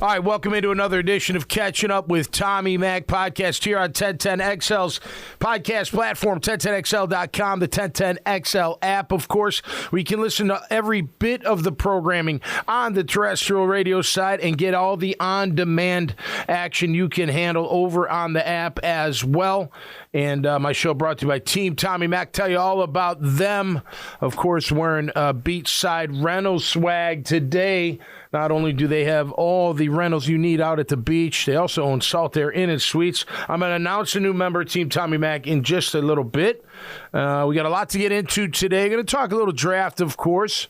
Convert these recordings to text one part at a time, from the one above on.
All right, welcome into another edition of Catching Up with Tommy Mac podcast here on 1010XL's podcast platform, 1010XL.com, the 1010XL app, of course. We can listen to every bit of the programming on the terrestrial radio side and get all the on-demand action you can handle over on the app as well. And my show brought to you by Team Tommy Mac. Tell you all about them. Of course, wearing beachside rental swag today. Not only do they have all the rentals you need out at the beach, they also own Salt Air Inn and Suites. I'm going to announce a new member of Team Tommy Mac in just a little bit. We got a lot to get into today. Going to talk a little draft, of course.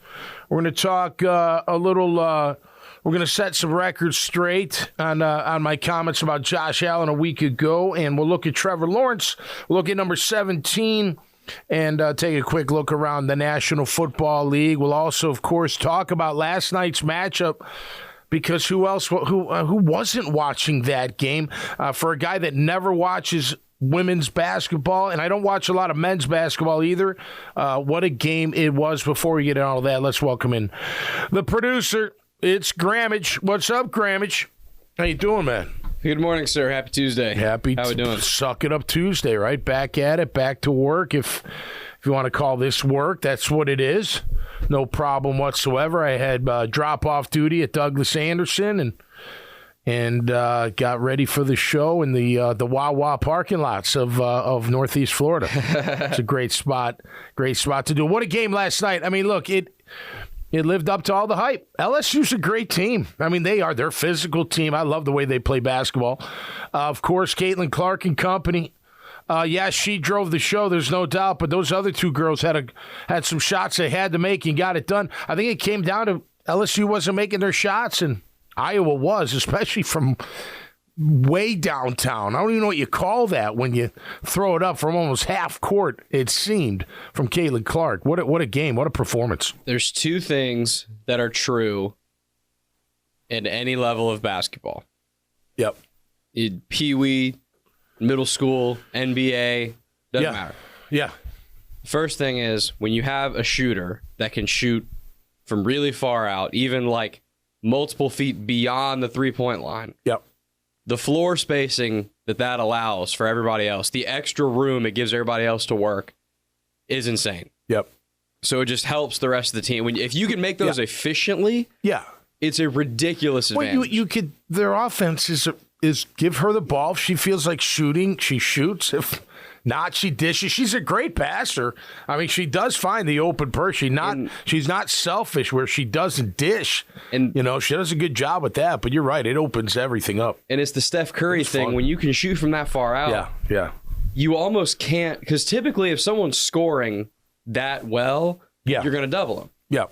We're going to talk a little. We're going to set some records straight on my comments about Josh Allen a week ago, and we'll look at Trevor Lawrence. We'll look at number 17. And take a quick look around the National Football League. We'll also, of course, talk about last night's matchup because who wasn't watching that game? For a guy that never watches women's basketball, and I don't watch a lot of men's basketball either, what a game it was. Before we get into all that, let's welcome in the producer. It's Grammage. What's up, Grammage? How you doing, man? Good morning, sir. Happy Tuesday. How we doing? Suck it up Tuesday, right? Back at it, back to work. If you want to call this work, that's what it is. No problem whatsoever. I had drop-off duty at Douglas Anderson and got ready for the show in the Wawa parking lots of Northeast Florida. It's a great spot to do. What a game last night. I mean, look, it lived up to all the hype. LSU's a great team. I mean, they're a physical team. I love the way they play basketball. Of course, Caitlin Clark and company. Yes, she drove the show, there's no doubt, but those other two girls had some shots they had to make and got it done. I think it came down to LSU wasn't making their shots, and Iowa was, especially from way downtown. I don't even know what you call that when you throw it up from almost half court, it seemed, from Caitlin Clark. What a game. What a performance. There's two things that are true in any level of basketball. Yep. Pee-wee, middle school, NBA, doesn't matter. Yeah. First thing is, when you have a shooter that can shoot from really far out, even like multiple feet beyond the three-point line. Yep. The floor spacing that allows for everybody else, the extra room it gives everybody else to work, is insane. Yep. So it just helps the rest of the team. If you can make those efficiently, it's a ridiculous advantage. Well, you could. Their offense is give her the ball. If she feels like shooting, she shoots. If not, she dishes. She's a great passer. I mean, she does find the open person. She's not selfish where she doesn't dish. And she does a good job with that. But you're right, it opens everything up. And it's the Steph Curry thing. Fun. When you can shoot from that far out, you almost can't. Because typically, if someone's scoring that well, you're going to double them. Yeah.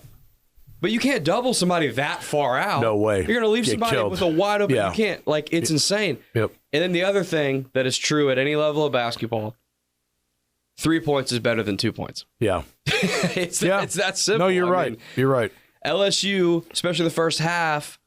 But you can't double somebody that far out. No way. You're going to leave somebody with a wide open. You can't. It's insane. Yep. And then the other thing that is true at any level of basketball, 3 points is better than 2 points. Yeah. It's that simple. No, you're right. You're right. LSU, especially the first half,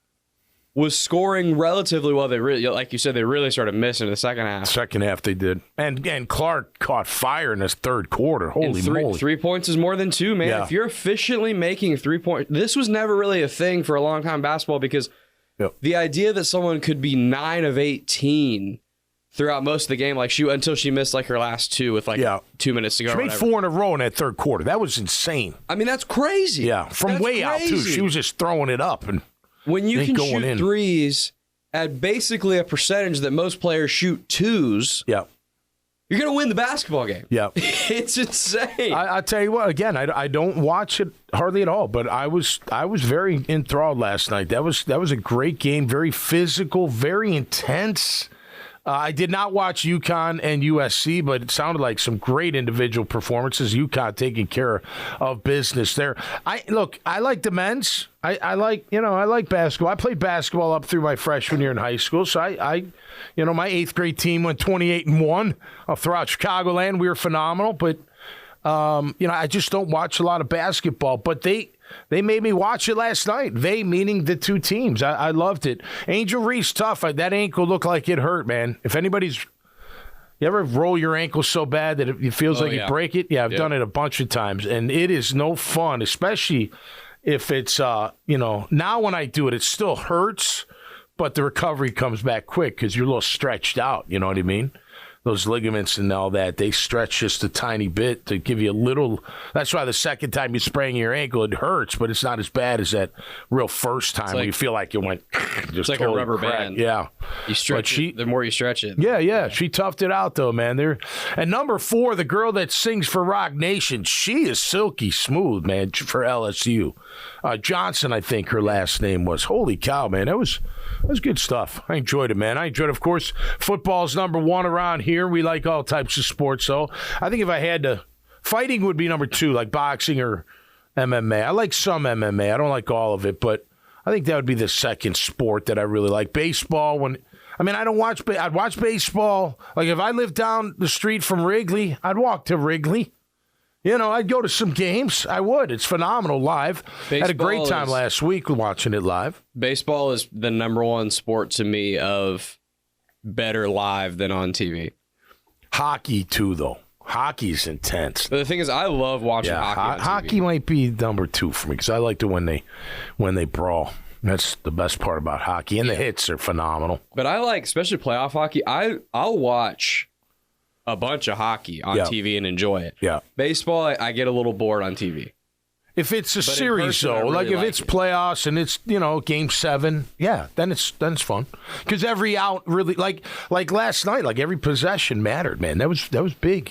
was scoring relatively well. They really, like you said, they really started missing in the second half. Second half they did. And Clark caught fire in his third quarter. Holy moly. 3 points is more than two, man. Yeah. If you're efficiently making 3 points, this was never really a thing for a long time in basketball because the idea that someone could be 9 of 18 throughout most of the game, until she missed her last two with 2 minutes to go. She made 4 in a row in that third quarter. That was insane. I mean, that's crazy. Yeah, from way out too. She was just throwing it up and when you can shoot threes at basically a percentage that most players shoot twos. Yeah. You're going to win the basketball game. Yeah. It's insane. I'll tell you what, again, I don't watch it hardly at all, but I was very enthralled last night. That was a great game, very physical, very intense. I did not watch UConn and USC, but it sounded like some great individual performances. UConn taking care of business there. I like the men's. I like basketball. I played basketball up through my freshman year in high school, so my 8th grade team went 28-1 throughout Chicagoland. We were phenomenal, but I just don't watch a lot of basketball. But they made me watch it last night. They meaning the two teams. I loved it. Angel Reese, tough. That ankle looked like it hurt, man. If anybody's You ever roll your ankle so bad that it feels like you break it? Yeah, I've done it a bunch of times, and it is no fun, especially if it's, now when I do it, it still hurts, but the recovery comes back quick because you're a little stretched out. You know what I mean? Those ligaments and all that, they stretch just a tiny bit to give you a little. That's why the second time you sprain your ankle, it hurts, but it's not as bad as that real first time where you feel like it went just it's like a rubber band. Yeah. You stretch it, the more you stretch it. Yeah. She toughed it out, though, man. And number 4, the girl that sings for Rock Nation, she is silky smooth, man, for LSU. Johnson, I think her last name was. Holy cow, man. That was good stuff. I enjoyed it, man. I enjoyed it. Of course, football's number 1 around here. We like all types of sports, so I think if I had to, fighting would be number 2, like boxing or MMA. I like some MMA. I don't like all of it, but I think that would be the second sport that I really like. Baseball, I'd watch baseball. Like if I lived down the street from Wrigley, I'd walk to Wrigley. I'd go to some games. I would. It's phenomenal live. Had a great time last week watching it live. Baseball is the number 1 sport to me of better live than on TV. Hockey, too, though. Hockey's intense. But the thing is, I love watching hockey on TV. Hockey might be number 2 for me because I like it when they brawl. That's the best part about hockey. And the hits are phenomenal. But I like, especially playoff hockey, I'll watch a bunch of hockey on TV and enjoy it. Yeah. Baseball, I get a little bored on TV. If it's a series, though, really if it's playoffs and it's, Game 7, then it's fun. Because every out really, like last night, like every possession mattered, man. That was big,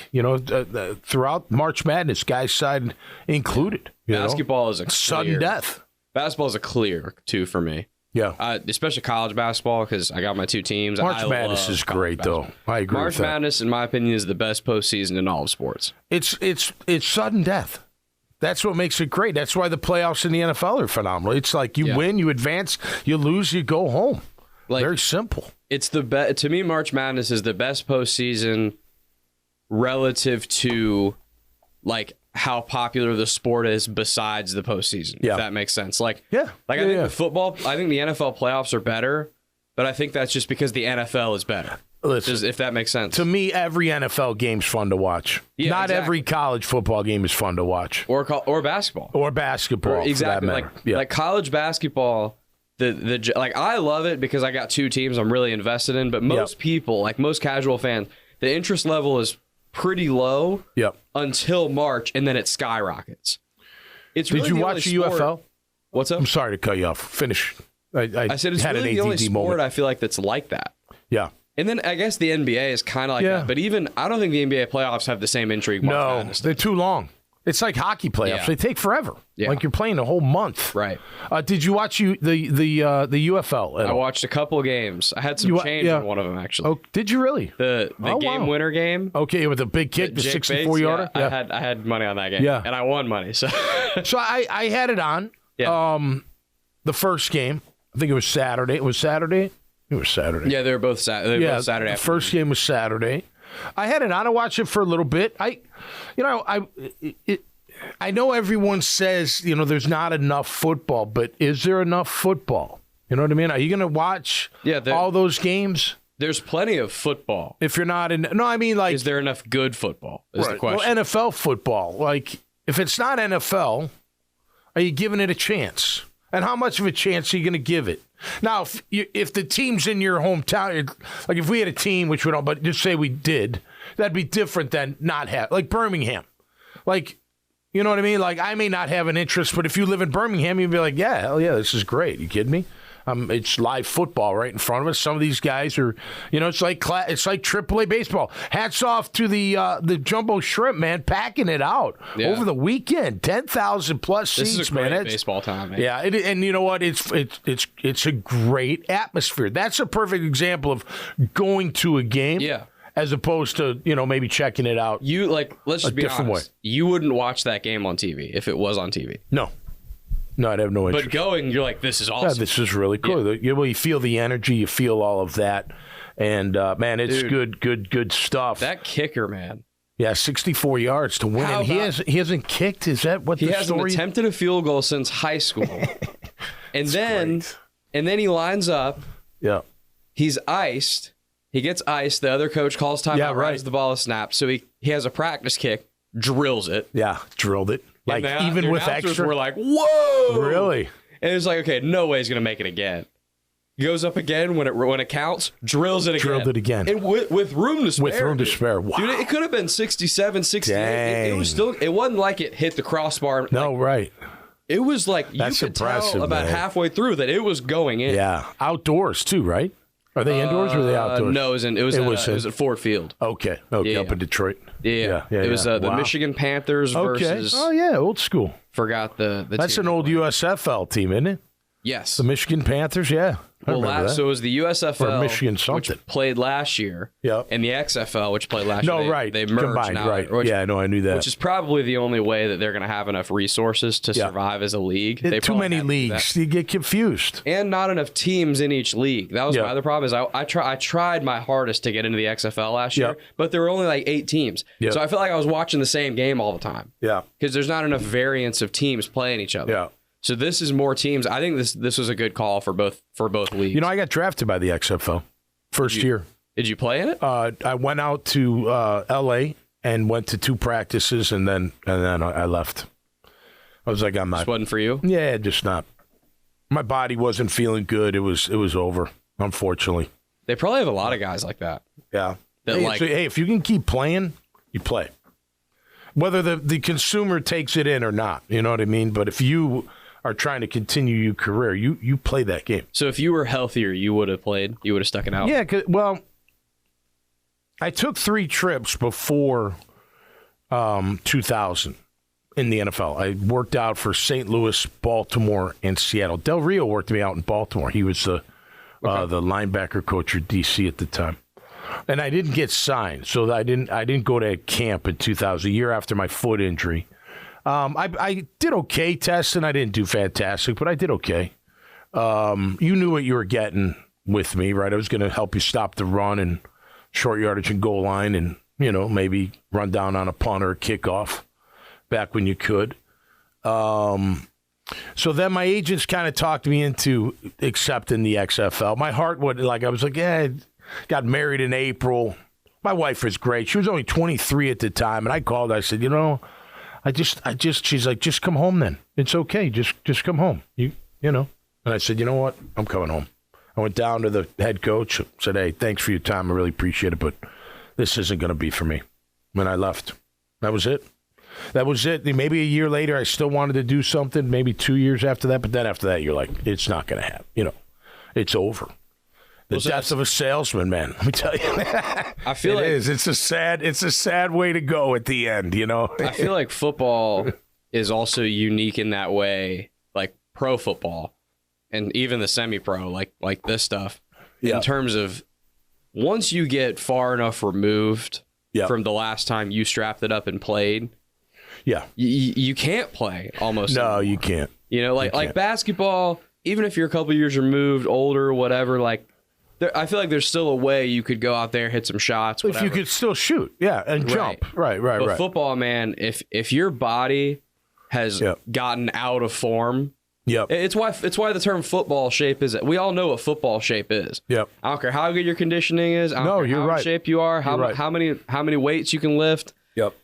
throughout March Madness, guys' side included. Basketball is a sudden death. Basketball is a clear, too, for me. Yeah. Especially college basketball because I got my 2 teams. March Madness is great, though. I agree with that. March Madness, in my opinion, is the best postseason in all of sports. It's sudden death. That's what makes it great. That's why the playoffs in the NFL are phenomenal. It's like you win, you advance, you lose, you go home. Very simple. It's to me, March Madness is the best postseason relative to how popular the sport is besides the postseason. If that makes sense. I think with football, I think the NFL playoffs are better, but I think that's just because the NFL is better. Listen, if that makes sense. To me, every NFL game's fun to watch. Yeah, Not every college football game is fun to watch. Or basketball. Or basketball. Exactly. Like college basketball, I love it because I got 2 teams I'm really invested in, but most people, most casual fans, the interest level is pretty low until March, and then it skyrockets. Did you watch the UFL? What's up? I'm sorry to cut you off. Finish. I said it's really the only sport I feel like that's like that. Yeah. And then I guess the NBA is kind of like that. But even, I don't think the NBA playoffs have the same intrigue. No, they're too long. It's like hockey playoffs. Yeah. They take forever. Yeah. Like you're playing a whole month. Right. Did you watch the UFL? I watched a couple games. I had some change on one of them, actually. Oh, did you really? The game winner game. Okay, with the big kick, the 64-yarder? Yeah, I had money on that game. Yeah. And I won money. So I had it on. Yeah. The first game. I think it was Saturday. It was Saturday? It was Saturday. Yeah, they were both Saturday. Both Saturday. The first game was Saturday. I had it on. I watched it for a little bit. I know everyone says, there's not enough football, but is there enough football? You know what I mean? Are you going to watch all those games? There's plenty of football. If you're not in, no, I mean is there enough good football? Is the question. Well, NFL football. If it's not NFL, are you giving it a chance? And how much of a chance are you going to give it? Now, if the team's in your hometown, like if we had a team, which we don't, but just say we did, that'd be different than not have, like Birmingham. You know what I mean? I may not have an interest, but if you live in Birmingham, you'd be like, yeah, hell yeah, this is great. You kidding me? It's live football right in front of us. Some of these guys are, it's like AAA baseball. Hats off to the Jumbo Shrimp, man, packing it out over the weekend. 10,000 plus seats, this is a man. Great baseball time, man. Yeah, and you know what? It's a great atmosphere. That's a perfect example of going to a game. Yeah. As opposed to, maybe checking it out. Let's just be honest. You wouldn't watch that game on TV if it was on TV. No, I'd have no interest. But going, you're like, this is awesome. Yeah, this is really cool. Yeah. You feel the energy, you feel all of that. And, man, it's good stuff. That kicker, man. Yeah, 64 yards to win. And he hasn't kicked? Is that what the story? He hasn't attempted a field goal since high school. and then he lines up. Yeah. He's iced. He gets iced. The other coach calls timeout right as the ball is snapped. So he has a practice kick, drills it. Yeah, drilled it. Even with extra. We're like, whoa! Really? And it's like, okay, no way he's going to make it again. goes up again when it counts, drills it again. Drilled it again. And with room to spare. With room to spare. Wow. Dude, it could have been 67, 68. It was still. It wasn't like it hit the crossbar. No, right. It was like That's you could impressive, tell about man. halfway through that it was going in. Yeah. Outdoors, too, right? Are they indoors or are they outdoors? No, it was at Ford Field. Okay. Yeah. Up in Detroit. Yeah. It was the Michigan Panthers versus. Oh, yeah. Old school. Forgot the That's team. an old USFL team, isn't it? Yes. The Michigan Panthers, yeah. So it was the USFL, or Michigan something. which played last year, Yep. and the XFL, which played last year. Right. They merged combined, now, right. Which, I know, I knew that. Which is probably the only way that they're going to have enough resources to survive as a league. They too probably many have to do leagues. that. You get confused. And not enough teams in each league. That was my other problem. Is I tried my hardest to get into the XFL last year, but there were only like 8 teams. Yep. So I felt like I was watching the same game all the time. Yeah. Because there's not enough variance of teams playing each other. Yeah. So this is more teams. I think this was a good call for both leagues. You know, I got drafted by the XFL first year. Did you play in it? I went out to L.A. and went to 2 practices, and then I left. I was like, I'm not. This wasn't for you? Yeah, just not. My body wasn't feeling good. It was over, unfortunately. They probably have a lot of guys like that. Yeah. That Hey, if you can keep playing, you play. Whether the consumer takes it in or not, you know what I mean? But if you are trying to continue your career, you play that game. So if you were healthier, you would have played? You would have stuck it out? Yeah, well, I took 3 trips before 2000 in the NFL. I worked out for St. Louis, Baltimore, and Seattle. Del Rio worked me out in Baltimore. He was the linebacker coach or DC at the time. And I didn't get signed, so I didn't go to camp in 2000, a year after my foot injury. I did okay testing. I didn't do fantastic, but I did okay. You knew what you were getting with me, right? I was going to help you stop the run and short yardage and goal line and, maybe run down on a punt or a kickoff back when you could. So then my agents kind of talked me into accepting the XFL. My heart would, I was like, yeah, got married in April. My wife was great. She was only 23 at the time. And I called. I said, she's like, just come home then. It's okay. Just come home. You know. And I said, you know what? I'm coming home. I went down to the head coach, said, hey, thanks for your time. I really appreciate it, but this isn't going to be for me. And I left. That was it. Maybe a year later, I still wanted to do something, maybe 2 years after that. But then after that, you're like, it's not going to happen. It's over. The death of a salesman, man. Let me tell you. I feel it is. It's a sad way to go at the end, I feel like football is also unique in that way, like pro football and even the semi-pro, like this stuff, in terms of once you get far enough removed from the last time you strapped it up and played, you can't play almost. No, anymore. you can't. Like basketball, even if you're a couple years removed, older, whatever, I feel like there's still a way you could go out there, hit some shots, whatever. If you could still shoot, and jump. Right. But football, man, if your body has gotten out of form, it's why the term football shape is. We all know what football shape is. Yep. I don't care how good your conditioning is. I don't care how in shape you are. How many weights you can lift. Yep.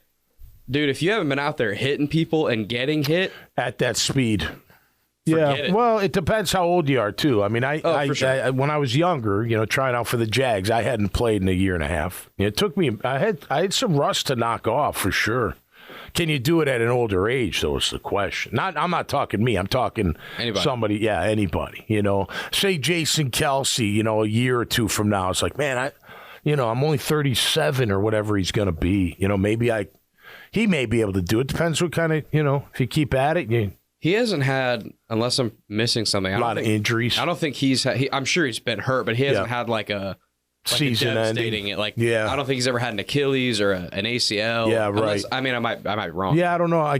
Dude, if you haven't been out there hitting people and getting hit at that speed. It. Well, it depends how old you are, too. I mean, for sure. I when I was younger, trying out for the Jags, I hadn't played in a year and a half. It took me, I had some rust to knock off, for sure. Can you do it at an older age, though, is the question. I'm not talking me. I'm talking somebody, anybody. Say Jason Kelsey, a year or two from now. It's like, man, I'm only 37 or whatever he's going to be. He may be able to do it. Depends what kind of, if you keep at it, he hasn't had, unless I'm missing something, a lot of injuries. I don't think he's had, I'm sure he's been hurt, but he hasn't had season devastating ending. I don't think he's ever had an Achilles or an ACL. Yeah, right. I might be wrong. Yeah, I don't know. I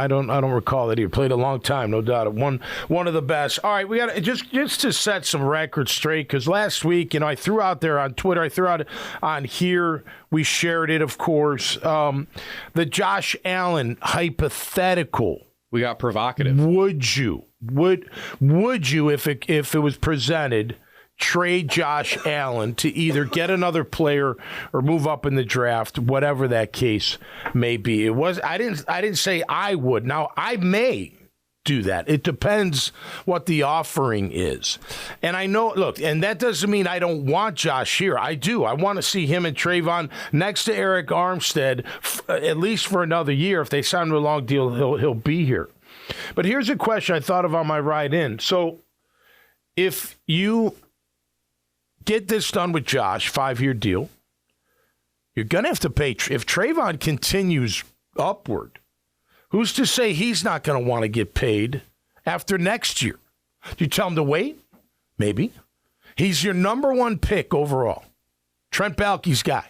don't recall that he played a long time, no doubt. One of the best. All right, we got just to set some records straight, because last week, I threw out there on Twitter, I threw out on here, we shared it, of course, the Josh Allen hypothetical. We got provocative. Would you, if it was presented, trade Josh Allen to either get another player or move up in the draft, whatever that case may be? I didn't say I would. Now I may do that. It depends what the offering is. And I know, look, and that doesn't mean I don't want Josh here. I do. I want to see him and Trayvon next to Eric Armstead, at least for another year. If they sign him a long deal, he'll be here. But here's a question I thought of on my ride in. So if you get this done with Josh, 5-year deal, you're going to have to pay. If Trayvon continues upward, who's to say he's not going to want to get paid after next year? Do you tell him to wait? Maybe. He's your number one pick overall. Trent Baalke's guy.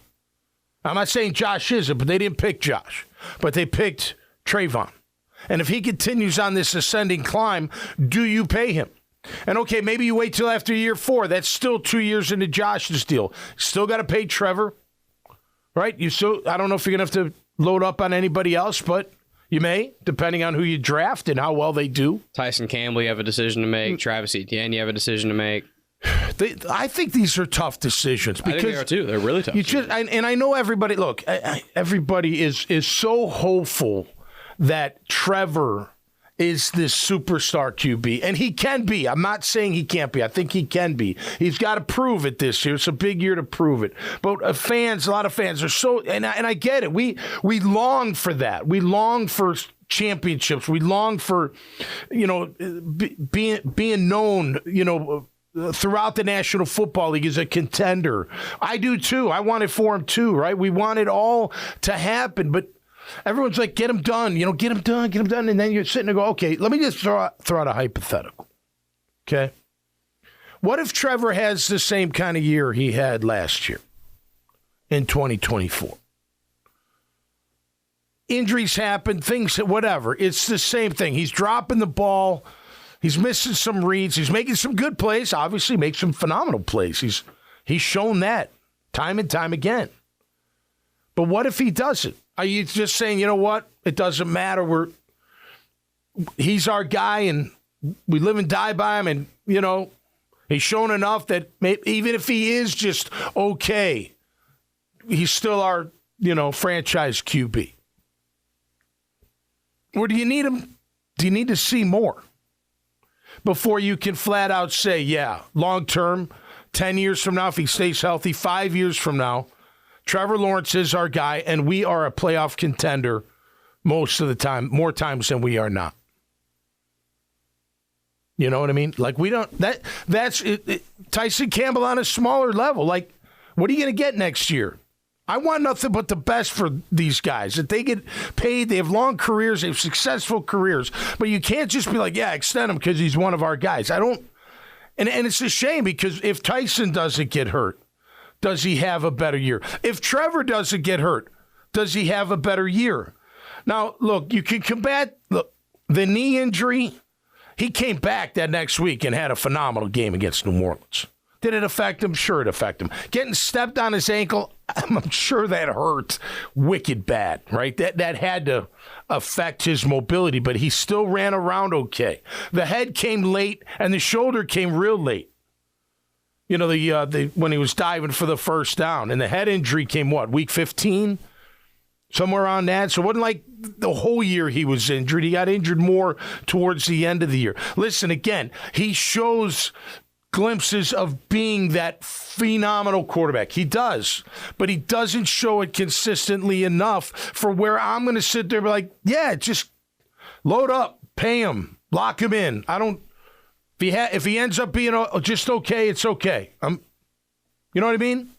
I'm not saying Josh isn't, but they didn't pick Josh. But they picked Trayvon. And if he continues on this ascending climb, do you pay him? And okay, maybe you wait till after year 4. That's still 2 years into Josh's deal. Still got to pay Trevor, right? I don't know if you're going to have to load up on anybody else, but you may, depending on who you draft and how well they do. Tyson Campbell, you have a decision to make. Travis Etienne, you have a decision to make. I think these are tough decisions. Because I think they are too. They're really tough. And I know everybody, look, everybody is so hopeful that Trevor is this superstar QB, and he can be. I'm not saying he can't be. I think he can be. He's got to prove it this year. It's a big year to prove it. But a lot of fans are so, and I get it. We long for that. We long for championships. We long for, being known, throughout the National Football League as a contender. I do too. I want it for him too, right? We want it all to happen, but everyone's like, get him done, get him done. And then you're sitting there go, okay, let me just throw out a hypothetical. Okay. What if Trevor has the same kind of year he had last year in 2024? Injuries happen, things, whatever. It's the same thing. He's dropping the ball. He's missing some reads. He's making some good plays. Obviously, makes some phenomenal plays. He's shown that time and time again. But what if he doesn't? Are you just saying, you know what? It doesn't matter. He's our guy, and we live and die by him. And, he's shown enough that even if he is just okay, he's still our, franchise QB. Or do you need him? Do you need to see more before you can flat out say, yeah, long term, 10 years from now, if he stays healthy, 5 years from now, Trevor Lawrence is our guy, and we are a playoff contender most of the time, more times than we are not. You know what I mean? Like, we don't, that's it, Tyson Campbell on a smaller level. Like, what are you going to get next year? I want nothing but the best for these guys. That they get paid, they have long careers, they have successful careers. But you can't just be like, yeah, extend him because he's one of our guys. And it's a shame because if Tyson doesn't get hurt, does he have a better year? If Trevor doesn't get hurt, does he have a better year? Now, look, you can combat the knee injury. He came back that next week and had a phenomenal game against New Orleans. Did it affect him? Sure, it affected him. Getting stepped on his ankle, I'm sure that hurt wicked bad, right? That had to affect his mobility, but he still ran around okay. The head came late, and the shoulder came real late. When he was diving for the first down. And the head injury came, week 15? Somewhere on that. So it wasn't like the whole year he was injured. He got injured more towards the end of the year. Listen, again, he shows glimpses of being that phenomenal quarterback. He does. But he doesn't show it consistently enough for where I'm going to sit there and be like, yeah, just load up, pay him, lock him in. If he ends up being just okay, it's okay. You know what I mean?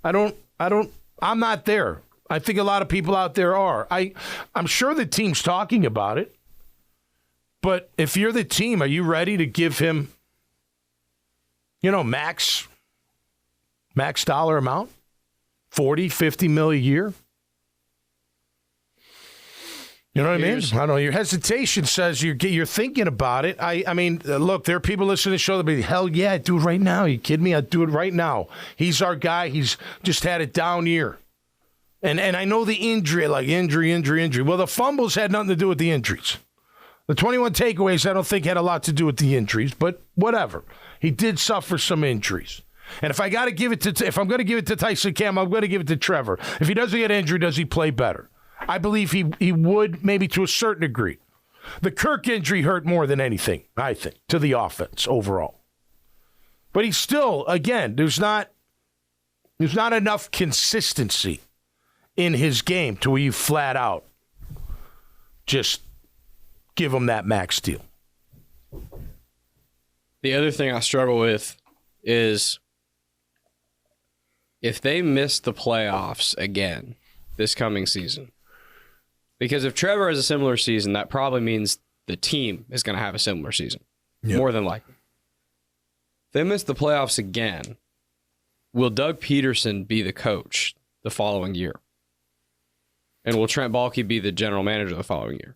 I'm not there. I think a lot of people out there are. I'm sure the team's talking about it. But if you're the team, are you ready to give him, max dollar amount? 40, 50 mil a year? You know what I mean? I don't know. Your hesitation says you're thinking about it. I mean, look, there are people listening to the show that be, hell yeah, I'd do it right now. Are you kidding me? I'd do it right now. He's our guy. He's just had a down year. And I know the injury. Well, the fumbles had nothing to do with the injuries. The 21 takeaways, I don't think, had a lot to do with the injuries, but whatever. He did suffer some injuries. And if I'm going to give it to Tyson Campbell, I'm going to give it to Trevor. If he doesn't get injured, does he play better? I believe he would, maybe to a certain degree. The Kirk injury hurt more than anything, I think, to the offense overall. But he's still, again, there's not enough consistency in his game to where you flat out just give him that max deal. The other thing I struggle with is if they miss the playoffs again this coming season. Because if Trevor has a similar season, that probably means the team is going to have a similar season. Yep. More than likely. If they miss the playoffs again, will Doug Peterson be the coach the following year? And will Trent Baalke be the general manager the following year?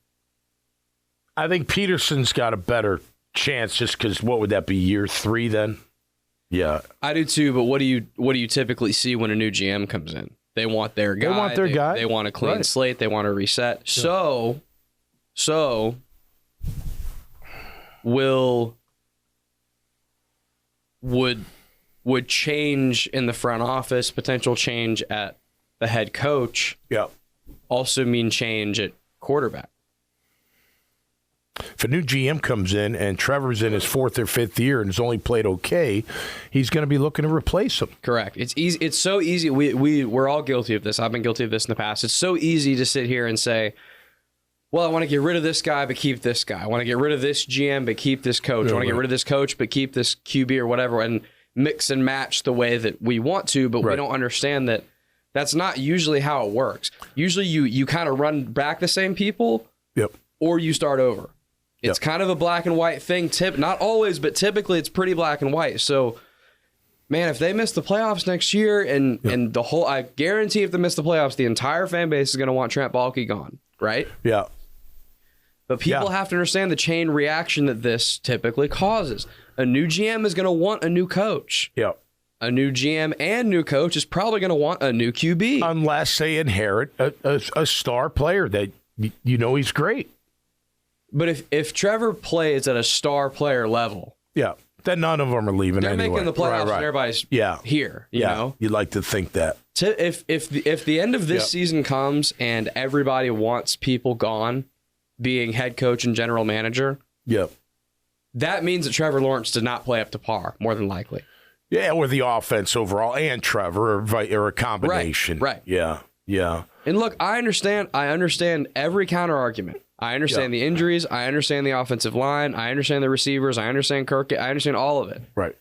I think Peterson's got a better chance just because what would that be, year 3 then? Yeah. I do too, but what do you typically see when a new GM comes in? They want their guy. They want their guy. They want a clean slate. They want to reset. Yeah. So would change in the front office, potential change at the head coach, also mean change at quarterback? If a new GM comes in and Trevor's in his 4th or 5th year and has only played okay, he's going to be looking to replace him. Correct. It's easy. It's so easy. We're all guilty of this. I've been guilty of this in the past. It's so easy to sit here and say, well, I want to get rid of this guy, but keep this guy. I want to get rid of this GM, but keep this coach. I want to get rid of this coach, but keep this QB or whatever, and mix and match the way that we want to, but we don't understand that that's not usually how it works. Usually you kind of run back the same people, or you start over. It's kind of a black and white thing. Not always, but typically it's pretty black and white. So, man, if they miss the playoffs next year and the whole, I guarantee if they miss the playoffs, the entire fan base is going to want Trent Baalke gone, right? Yeah. But people have to understand the chain reaction that this typically causes. A new GM is going to want a new coach. Yeah. A new GM and new coach is probably going to want a new QB. Unless they inherit a star player that you know he's great. But if Trevor plays at a star player level, then none of them are leaving. They're anyway. making the playoffs, and everybody's here. You know, you'd like to think that. If the end of this season comes and everybody wants people gone, being head coach and general manager, that means that Trevor Lawrence did not play up to par, more than likely. Yeah, or the offense overall, and Trevor, or a combination. Right. Yeah. And look, I understand every counter argument. I understand the injuries. I understand the offensive line. I understand the receivers. I understand Kirk. I understand all of it. Right.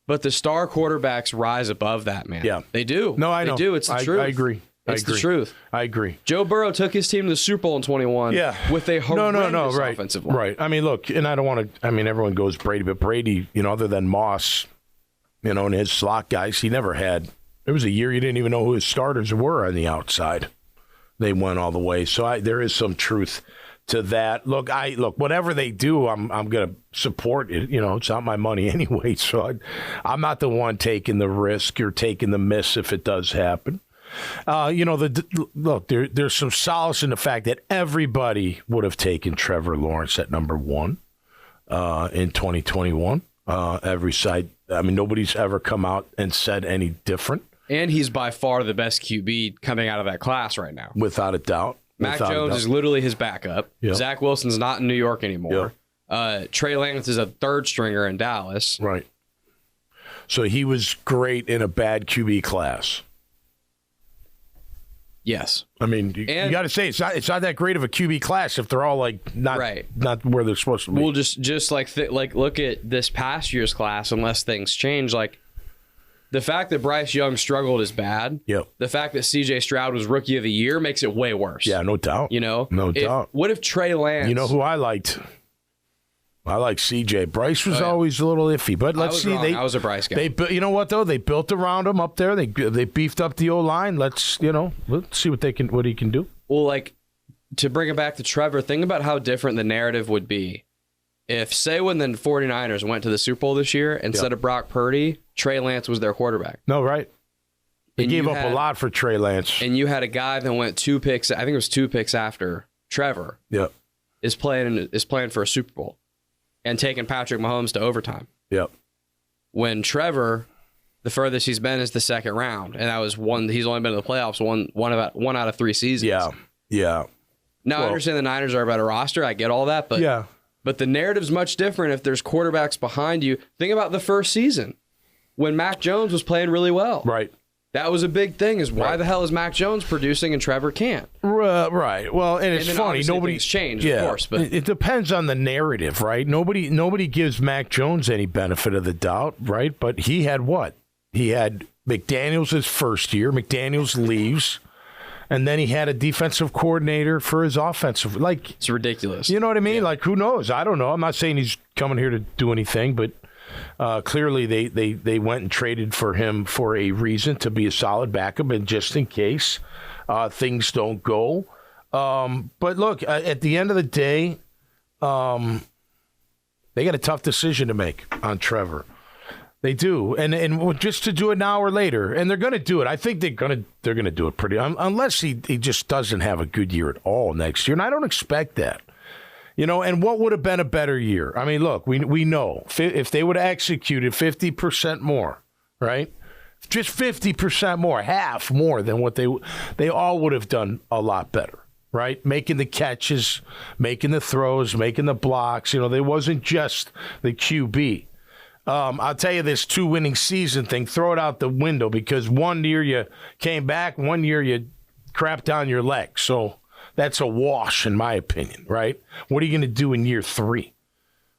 But the star quarterbacks rise above that, man. Yeah. They do. No, I know. They do. It's the truth. I agree. It's the truth. I agree. Joe Burrow took his team to the Super Bowl in 21 with a horrendous offensive line. Right. I mean, look, and I don't want to, everyone goes Brady, but Brady, other than Moss, and his slot guys, he never had, there was a year you didn't even know who his starters were on the outside. They went all the way. So there is some truth to that. Look, whatever they do, I'm going to support it. It's not my money anyway, so I'm not the one taking the risk or taking the miss if it does happen. Look, there's some solace in the fact that everybody would have taken Trevor Lawrence at number 1 in 2021. Every side, nobody's ever come out and said any different. And he's by far the best QB coming out of that class right now. Without a doubt. Mac Jones is literally his backup. Yep. Zach Wilson's not in New York anymore. Yep. Trey Lance is a third stringer in Dallas. Right. So he was great in a bad QB class. Yes. You got to say it's not that great of a QB class if they're all not where they're supposed to be. Well, just look at this past year's class. Unless things change, the fact that Bryce Young struggled is bad. Yep. The fact that C.J. Stroud was Rookie of the Year makes it way worse. Yeah, no doubt. No doubt. What if Trey Lance? You know who I liked? I like C.J. Bryce was always a little iffy, but let's see. I was a Bryce guy. You know what though? They built around him up there. They beefed up the O-line. Let's see what he can do. Well, to bring it back to Trevor, think about how different the narrative would be if, say, when the 49ers went to the Super Bowl this year, instead of Brock Purdy, Trey Lance was their quarterback. No, right. They gave up a lot for Trey Lance. And you had a guy that went 2 picks, I think it was 2 picks after Trevor. Yep. Is playing for a Super Bowl and taking Patrick Mahomes to overtime. Yep. When Trevor, the furthest he's been is the second round, and that was one. He's only been in the playoffs one out of 3 seasons. Yeah. Now, I understand the Niners are a better roster. I get all that. But the narrative's much different if there's quarterbacks behind you. Think about the first season when Mac Jones was playing really well. Right. That was a big thing, is why the hell is Mac Jones producing and Trevor can't? Right. Well, and it's funny. Nobody's changed, of course. But it depends on the narrative, right? Nobody gives Mac Jones any benefit of the doubt, right? But he had what? He had McDaniels his first year. McDaniels leaves. And then he had a defensive coordinator for his offensive. Like, it's ridiculous. You know what I mean? Yeah. Like, who knows? I don't know. I'm not saying he's coming here to do anything, but clearly they went and traded for him for a reason, to be a solid backup, and just in case things don't go. But look, at the end of the day, they got a tough decision to make on Trevor. They do, and just to do it now or later, and they're going to do it. I think they're going to do it pretty, unless he just doesn't have a good year at all next year, and I don't expect that. You know, and what would have been a better year? I mean, look, we know if they would have executed 50% more, right? Just 50% more, half more than what they all would have done a lot better, right? Making the catches, making the throws, making the blocks. You know, they wasn't just the QB. I'll tell you this 2-winning season thing, throw it out the window, because one year you came back, one year you crapped down your leg. So that's a wash, in my opinion, right? What are you going to do in year 3?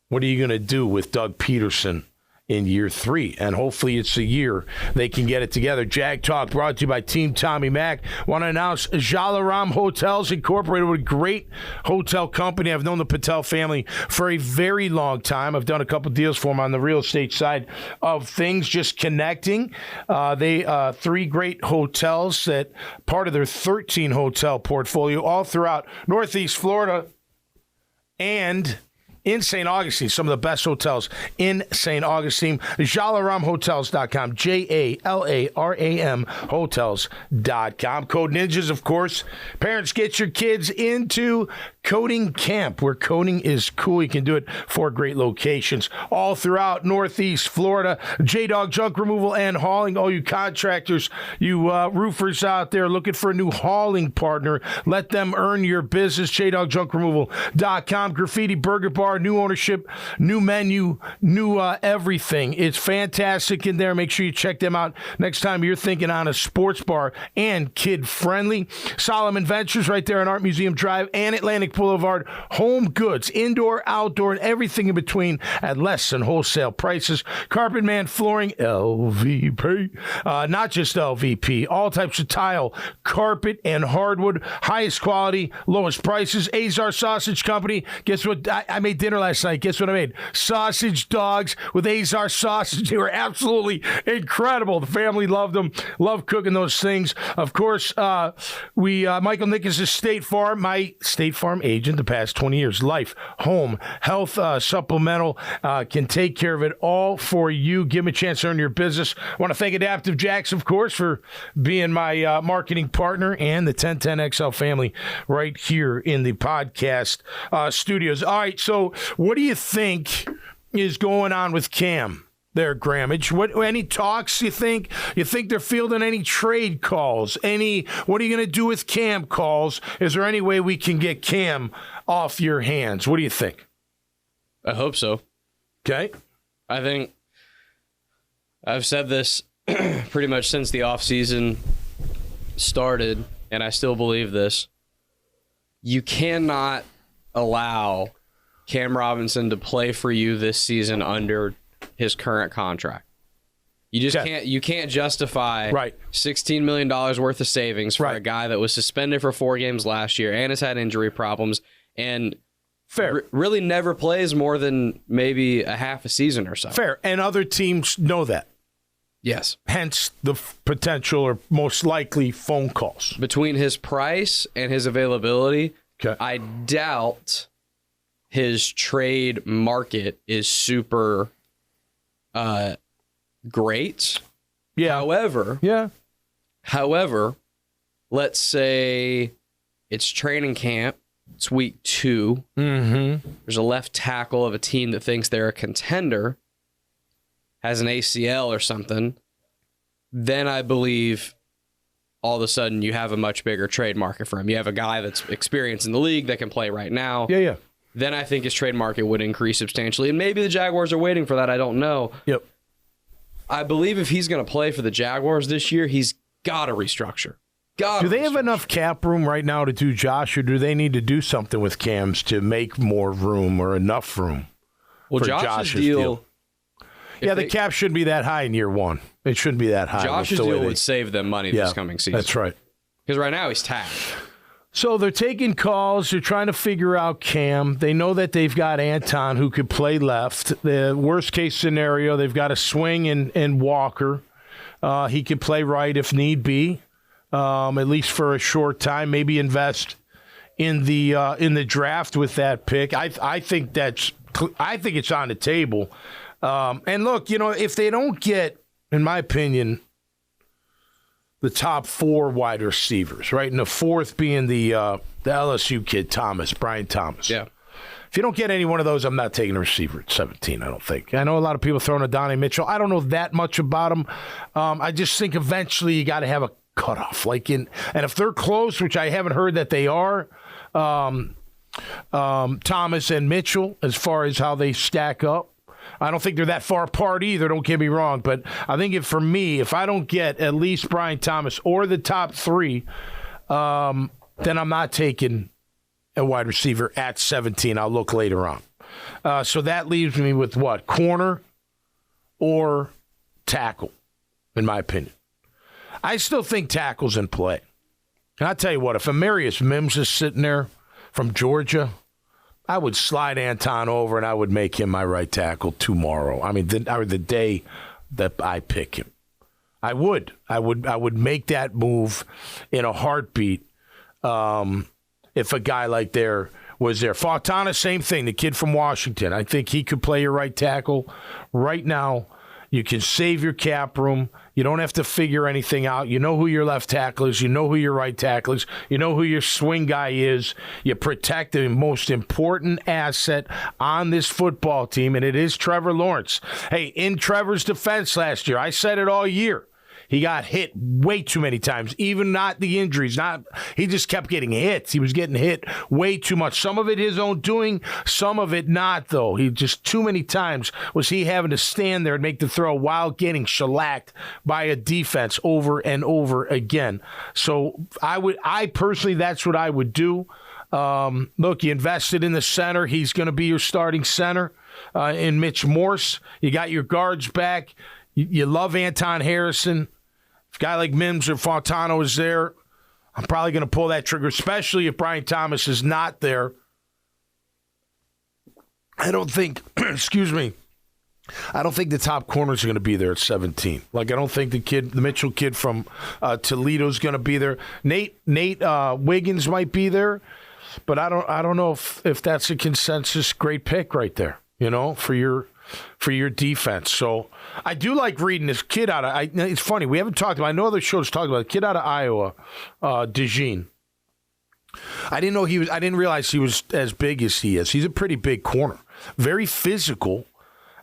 What are you going to do with Doug Peterson in year 3? And hopefully it's a year they can get it together. Jag Talk brought to you by Team Tommy Mac. Want to announce Jalaram Hotels Incorporated, with a great hotel company. I've known the Patel family for a very long time. I've done a couple deals for them on the real estate side of things, just connecting. They 3 great hotels that part of their 13 hotel portfolio all throughout Northeast Florida and in St. Augustine, some of the best hotels in St. Augustine. JalaramHotels.com, JALARAM Hotels.com. Code Ninjas, of course. Parents, get your kids into coding camp, where coding is cool. You can do it 4 great locations all throughout Northeast Florida. J-Dog Junk Removal and Hauling. All you contractors, you roofers out there looking for a new hauling partner, let them earn your business. JDogJunkRemoval.com. Graffiti Burger Bar, new ownership, new menu, new everything. It's fantastic in there. Make sure you check them out next time you're thinking on a sports bar, and kid-friendly. Solomon Ventures right there on Art Museum Drive and Atlantic Boulevard. Home goods, indoor, outdoor, and everything in between at less than wholesale prices. Carpet Man Flooring, LVP. Not just LVP. All types of tile, carpet, and hardwood. Highest quality, lowest prices. Azar Sausage Company. Guess what? I made dinner last night. Guess what I made? Sausage dogs with Azar sausage. They were absolutely incredible. The family loved them. Love cooking those things. Of course, Michael Nichols is State Farm, my State Farm agent the past 20 years. Life, home, health, supplemental, can take care of it all for you. Give them a chance to earn your business. I want to thank Adaptive Jacks, of course, for being my marketing partner, and the 1010XL family right here in the podcast studios. All right, so what do you think is going on with Cam there, Grammage? Any talks you think? You think they're fielding any trade calls? What are you going to do with Cam calls? Is there any way we can get Cam off your hands? What do you think? I hope so. Okay. I think I've said this pretty much since the offseason started, and I still believe this. You cannot allow Cam Robinson to play for you this season under his current contract. You just can't. You can't justify $16 million worth of savings for a guy that was suspended for 4 games last year and has had injury problems and really never plays more than maybe a half a season or so. Fair, and other teams know that. Yes. Hence the potential or most likely phone calls. Between his price and his availability, I doubt his trade market is super great. Yeah. However, let's say it's training camp. It's week 2. Mm-hmm. There's a left tackle of a team that thinks they're a contender, has an ACL or something. Then I believe all of a sudden you have a much bigger trade market for him. You have a guy that's experienced in the league that can play right now. Yeah. Then I think his trade market would increase substantially. And maybe the Jaguars are waiting for that. I don't know. Yep. I believe if he's going to play for the Jaguars this year, he's got to restructure. Do they have enough cap room right now to do Josh, or do they need to do something with Cam's to make more room or enough room for Josh's deal? Yeah, the cap shouldn't be that high in year one. It shouldn't be that high. Josh's deal would save them money this coming season. That's right. Because right now he's tagged. So they're taking calls. They're trying to figure out Cam. They know that they've got Anton who could play left. The worst case scenario, they've got a swing in Walker. He could play right if need be, at least for a short time. Maybe invest in the draft with that pick. I think it's on the table. And look, if they don't get, in my opinion, the top 4 wide receivers, right? And the fourth being the LSU kid, Brian Thomas. Yeah. If you don't get any one of those, I'm not taking a receiver at 17, I don't think. I know a lot of people throwing Adonai Mitchell. I don't know that much about him. I just think eventually you got to have a cutoff. And if they're close, which I haven't heard that they are, Thomas and Mitchell, as far as how they stack up, I don't think they're that far apart either, don't get me wrong. But I think if I don't get at least Brian Thomas or the top 3, then I'm not taking a wide receiver at 17. I'll look later on. So that leaves me with what? Corner or tackle, in my opinion. I still think tackle's in play. And I'll tell you what, if Amarius Mims is sitting there from Georgia, I would slide Anton over and I would make him my right tackle tomorrow. I mean, the day that I pick him. I would make that move in a heartbeat if a guy like there was there. Fontana, same thing, the kid from Washington. I think he could play your right tackle right now. You can save your cap room. You don't have to figure anything out. You know who your left tackle is. You know who your right tackle is. You know who your swing guy is. You protect the most important asset on this football team, and it is Trevor Lawrence. Hey, in Trevor's defense last year, I said it all year. He got hit way too many times, even not the injuries. He just kept getting hit. He was getting hit way too much. Some of it his own doing, some of it not, though. He just too many times was he having to stand there and make the throw while getting shellacked by a defense over and over again. So I personally, that's what I would do. Look, you invested in the center. He's going to be your starting center in Mitch Morse. You got your guards back. You love Anton Harrison. If a guy like Mims or Fontana is there, I'm probably going to pull that trigger, especially if Brian Thomas is not there. I don't think, I don't think the top corners are going to be there at 17. I don't think the Mitchell kid from Toledo is going to be there. Nate Wiggins might be there, but I don't know if that's a consensus great pick right there, for your defense. So I do like reading this kid out of, it's funny, we haven't talked about, I know other shows talked about a kid out of Iowa, DeJean. I didn't realize he was as big as he is. He's a pretty big corner, very physical.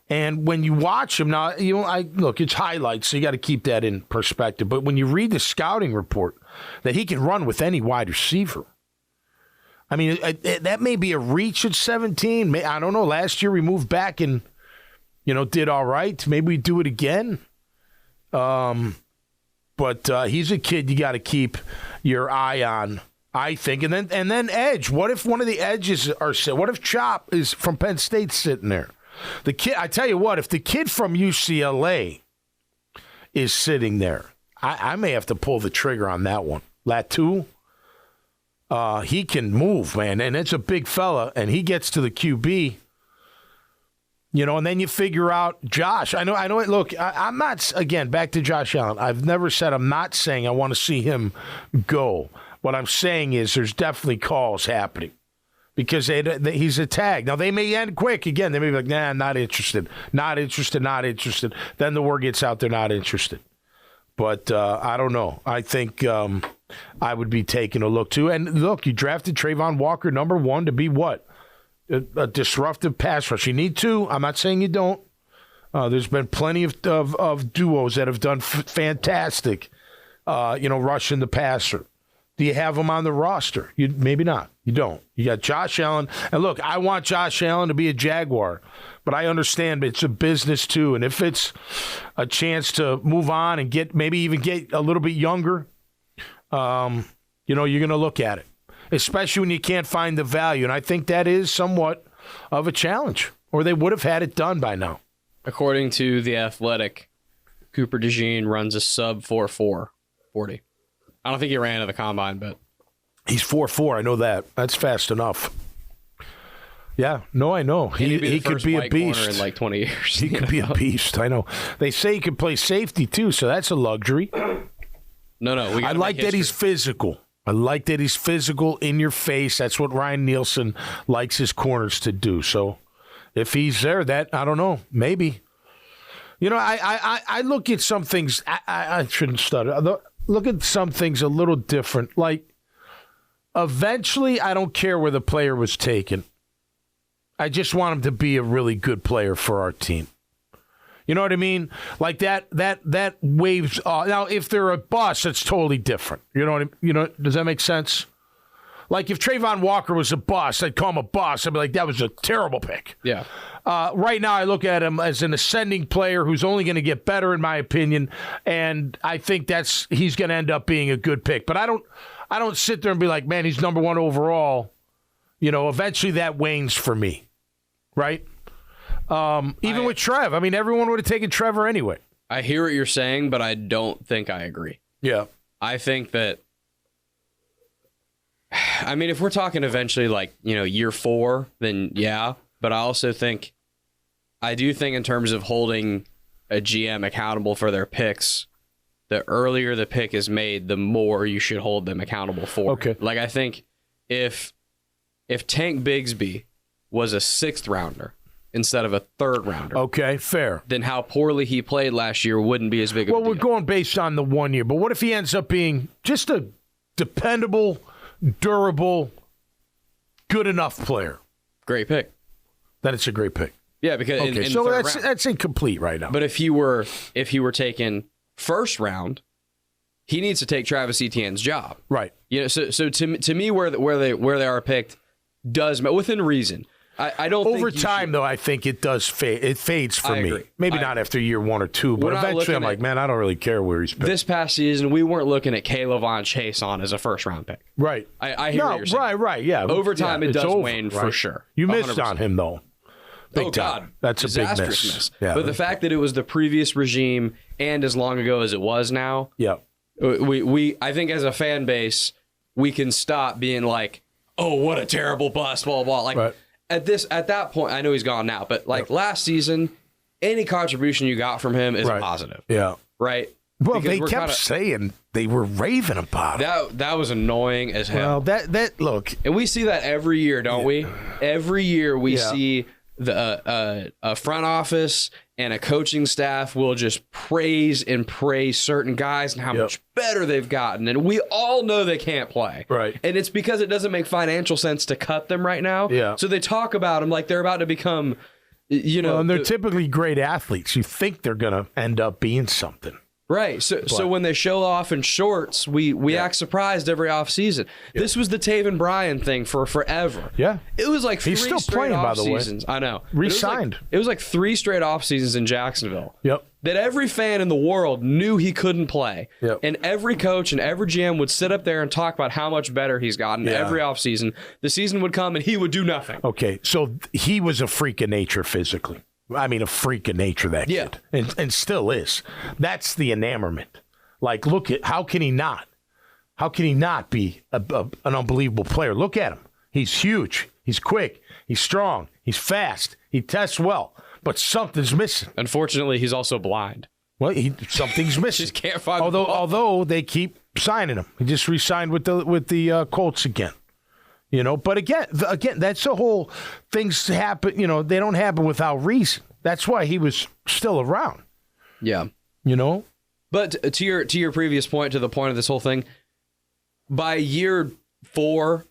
And when you watch him now, look, it's highlights, so you got to keep that in perspective. But when you read the scouting report that he can run with any wide receiver, I mean, that may be a reach at 17. I don't know. Last year we moved back and, did all right. Maybe we do it again. But he's a kid you got to keep your eye on, I think. And then edge. What if one of the edges are sitting? What if Chop is from Penn State sitting there? The kid, I tell you what, if the kid from UCLA is sitting there, I may have to pull the trigger on that one. Latu, he can move, man, and it's a big fella, and he gets to the QB. And then you figure out Josh. I know. Look, I'm not, again, back to Josh Allen. I've never said, I'm not saying I want to see him go. What I'm saying is there's definitely calls happening because he's a tag. Now, they may end quick. Again, they may be like, nah, not interested. Not interested, not interested. Then the word gets out they're not interested. But I don't know. I think I would be taking a look, too. And, look, you drafted Trayvon Walker, number 1, to be what? A disruptive pass rush. You need 2. I'm not saying you don't. There's been plenty of duos that have done fantastic rushing the passer. Do you have him on the roster? Maybe not. You don't. You got Josh Allen. And look, I want Josh Allen to be a Jaguar, but I understand it's a business too. And if it's a chance to move on and maybe even get a little bit younger, you're going to look at it, especially when you can't find the value. And I think that is somewhat of a challenge, or they would have had it done by now. According to The Athletic, Cooper DeJean runs a sub 4.4 40. I don't think he ran to the combine, but he's 4.4. I know that. That's fast enough. Yeah, no, I know. He could be a beast in like 20 years. He could be a beast. I know. They say he can play safety too, so that's a luxury. No. I like that he's physical. I like that he's physical, in your face. That's what Ryan Nielsen likes his corners to do. So if he's there, I don't know, maybe. I look at some things. I shouldn't stutter. Look at some things a little different. Like, eventually, I don't care where the player was taken. I just want him to be a really good player for our team. You know what I mean? Like that waves. Now, if they're a bust, it's totally different. You know, does that make sense? Like if Trayvon Walker was a bust, I'd call him a bust. I'd be like, that was a terrible pick. Yeah. Right now, I look at him as an ascending player who's only going to get better, in my opinion, and I think he's going to end up being a good pick. But I don't sit there and be like, man, he's number one overall. Eventually that wanes for me, right? Even with Trev, I mean, everyone would have taken Trevor anyway. I hear what you're saying, but I don't think I agree. Yeah, I think that. I mean, if we're talking eventually, like year 4, then yeah. But I do think in terms of holding a GM accountable for their picks, the earlier the pick is made, the more you should hold them accountable for. Okay. Like, I think if Tank Bigsby was a 6th rounder instead of a 3rd rounder. Okay, fair. Then how poorly he played last year wouldn't be as big of a deal. Well, we're going based on the 1 year, but what if he ends up being just a dependable, durable, good enough player? Great pick. Then it's a great pick. Yeah, because so that's incomplete right now. But if he were taken 1st round, he needs to take Travis Etienne's job. Right. So to me, where they are picked does within reason. I don't over think time though. I think it does fade. It fades for me. Agree. Maybe not after year 1 or 2, but eventually I'm like, man, I don't really care where he's picked. This past season, we weren't looking at Caleb Von Chase on as a 1st round pick. Right. I hear what you're saying. Right. Yeah. Over time, it does wane for sure. You missed on him though. Big time. God, that's a big miss. Yeah, but the fact that it was the previous regime and as long ago as it was now, yeah, I think as a fan base, we can stop being like, oh, what a terrible bust, blah blah. Like right. at that point, I know he's gone now, but like last season, any contribution you got from him is a positive. Yeah, right. Well, they kept saying they were raving about it. That was annoying as hell. Well, that look, and we see that every year, don't we? Every year we see the a front office and a coaching staff will just praise certain guys and how much better they've gotten, and we all know they can't play. Right. And it's because it doesn't make financial sense to cut them right now. Yeah. So they talk about them like they're about to become, and they're typically great athletes. You think they're going to end up being something. Right. So when they show off in shorts, we act surprised every offseason. Yeah. This was the Taven Bryan thing for forever. Yeah. It was like he's still straight playing, off by the seasons. way. I know. Resigned. It was like 3 straight off seasons in Jacksonville. Yep. That every fan in the world knew he couldn't play. Yep. And every coach and every GM would sit up there and talk about how much better he's gotten every offseason. The season would come and he would do nothing. Okay. So he was a freak of nature physically. I mean, a freak of nature, that kid. And still is. That's the enamorment. Like, look at how can he not? How can he not be an unbelievable player? Look at him. He's huge. He's quick. He's strong. He's fast. He tests well. But something's missing. Unfortunately, he's also blind. Well, something's missing. Just can't find. Although they keep signing him. He just re-signed with the Colts again. But again, that's the whole things happen. They don't happen without reason. That's why he was still around. Yeah. But to your previous point, to the point of this whole thing, by year 4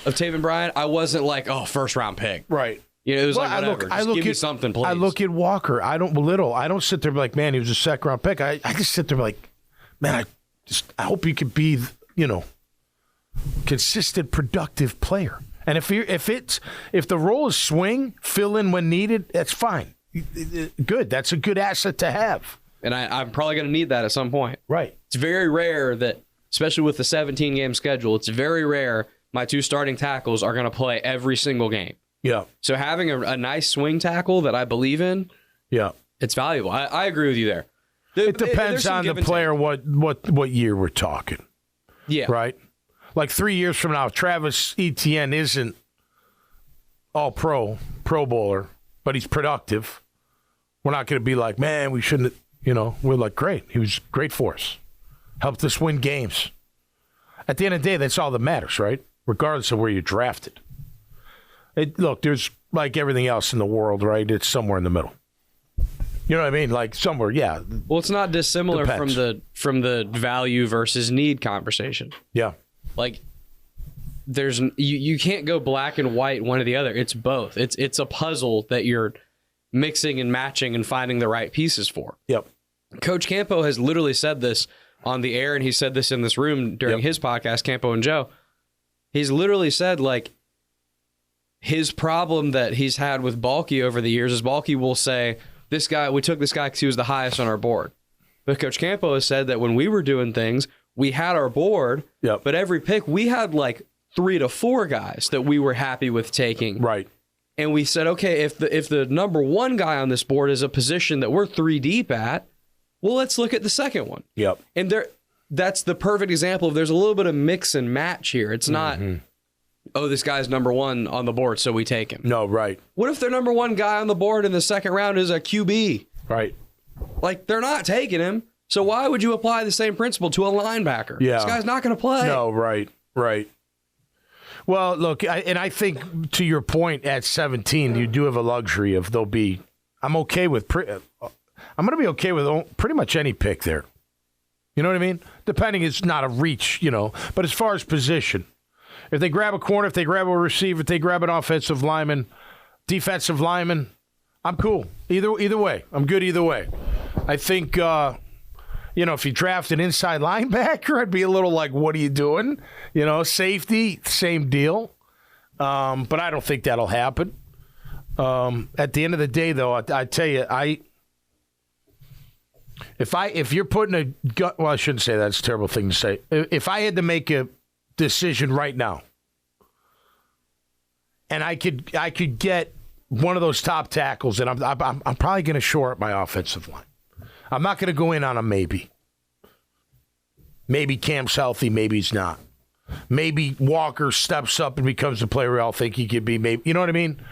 of Taven Bryan, I wasn't like, oh, 1st round pick. Right. It was like, whatever. Just give me something, please. I look at Walker. I don't sit there and be like, man, he was a 2nd round pick. I just sit there and be like, man, Just I hope you could be, consistent, productive player. And if the role is swing, fill in when needed, that's fine. Good. That's a good asset to have. And I'm probably going to need that at some point. Right. It's very rare that, especially with the 17-game schedule, it's very rare my 2 starting tackles are going to play every single game. Yeah. So having a nice swing tackle that I believe in, it's valuable. I agree with you there. It depends on the player what year we're talking. Yeah. Right? Like 3 years from now, Travis Etienne isn't all Pro Bowler, but he's productive. We're not going to be like, man, we shouldn't, we're like, great. He was great for us. Helped us win games. At the end of the day, that's all that matters, right? Regardless of where you're drafted. Look, there's like everything else in the world, right? It's somewhere in the middle. You know what I mean? Like somewhere, yeah. Well, it's not dissimilar from the value versus need conversation. Yeah. Like you can't go black and white, one or the other. It's both. It's a puzzle that you're mixing and matching and finding the right pieces for. Yep. Coach Campo has literally said this on the air, and he said this in this room during his podcast, Campo and Joe. He's literally said, like, his problem that he's had with Balky over the years is Balky will say, we took this guy because he was the highest on our board. But Coach Campo has said that when we were doing things, we had our board, but every pick, we had like 3 to 4 guys that we were happy with taking. Right. And we said, okay, if the number 1 guy on this board is a position that we're 3 deep at, well, let's look at the second one. Yep. And that's the perfect example of there's a little bit of mix and match here. It's not, this guy's number 1 on the board, so we take him. No, right. What if their number 1 guy on the board in the second round is a QB? Right. Like, they're not taking him, so why would you apply the same principle to a linebacker? Yeah. This guy's not going to play. No, right. Well, look, I think to your point, at 17, you do have a luxury of I'm okay with I'm going to be okay with pretty much any pick there. You know what I mean? Depending, it's not a reach, But as far as position, if they grab a corner, if they grab a receiver, if they grab an offensive lineman, defensive lineman, I'm cool. Either way. I'm good either way. I think, if you draft an inside linebacker, I'd be a little like, what are you doing? Safety, same deal. But I don't think that'll happen. At the end of the day, though, I tell you, if you're putting a gun, well, I shouldn't say that. It's a terrible thing to say. If I had to make a decision right now, and I could get one of those top tackles, and I'm probably going to shore up my offensive line. I'm not going to go in on a maybe. Maybe Cam's healthy, maybe he's not. Maybe Walker steps up and becomes the player we all think he could be. Maybe, you know what I mean?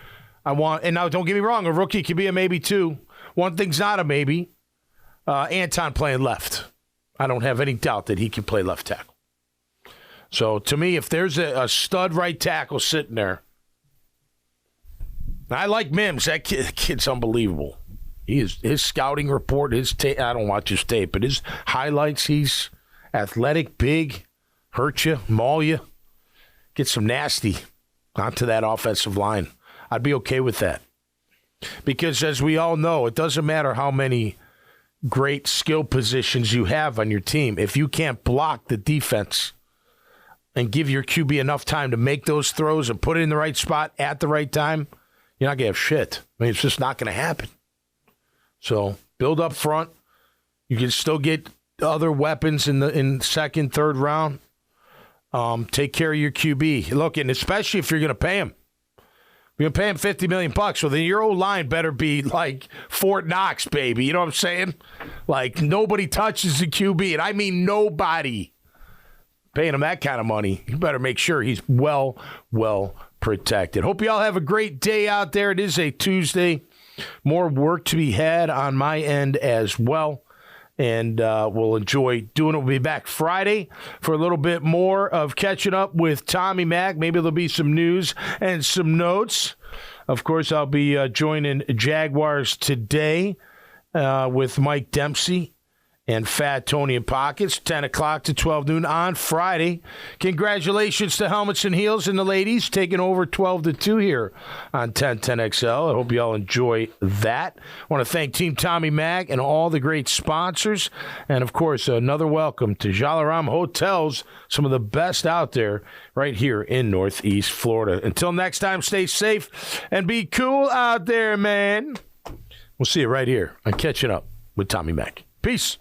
And now don't get me wrong, a rookie could be a maybe too. One thing's not a maybe. Anton playing left. I don't have any doubt that he can play left tackle. So to me, if there's a stud right tackle sitting there, I like Mims. That kid's unbelievable. His scouting report, his tape. I don't watch his tape, but his highlights. He's athletic, big, hurt you, maul you, get some nasty onto that offensive line. I'd be okay with that because, as we all know, it doesn't matter how many great skill positions you have on your team. If you can't block the defense and give your QB enough time to make those throws and put it in the right spot at the right time, you're not going to have shit. I mean, it's just not going to happen. So build up front. You can still get other weapons in second, third round. Take care of your QB. Look, and especially if you're going to pay him. You're going to pay him $50 million, so then your O-line better be like Fort Knox, baby. You know what I'm saying? Like, nobody touches the QB, and I mean nobody. Paying him that kind of money, you better make sure he's well protected. Hope you all have a great day out there. It is a Tuesday. More work to be had on my end as well. And we'll enjoy doing it. We'll be back Friday for a little bit more of catching up with Tommy Mack. Maybe there'll be some news and some notes. Of course, I'll be joining Jaguars today with Mike Dempsey and Fat Tony in Pockets, 10 o'clock to 12 noon on Friday. Congratulations to Helmets and Heels and the ladies taking over 12 to 2 here on 1010XL. I hope you all enjoy that. I want to thank Team Tommy Mac and all the great sponsors. And, of course, another welcome to Jalaram Hotels, some of the best out there right here in Northeast Florida. Until next time, stay safe and be cool out there, man. We'll see you right here on Catching Up with Tommy Mac. Peace.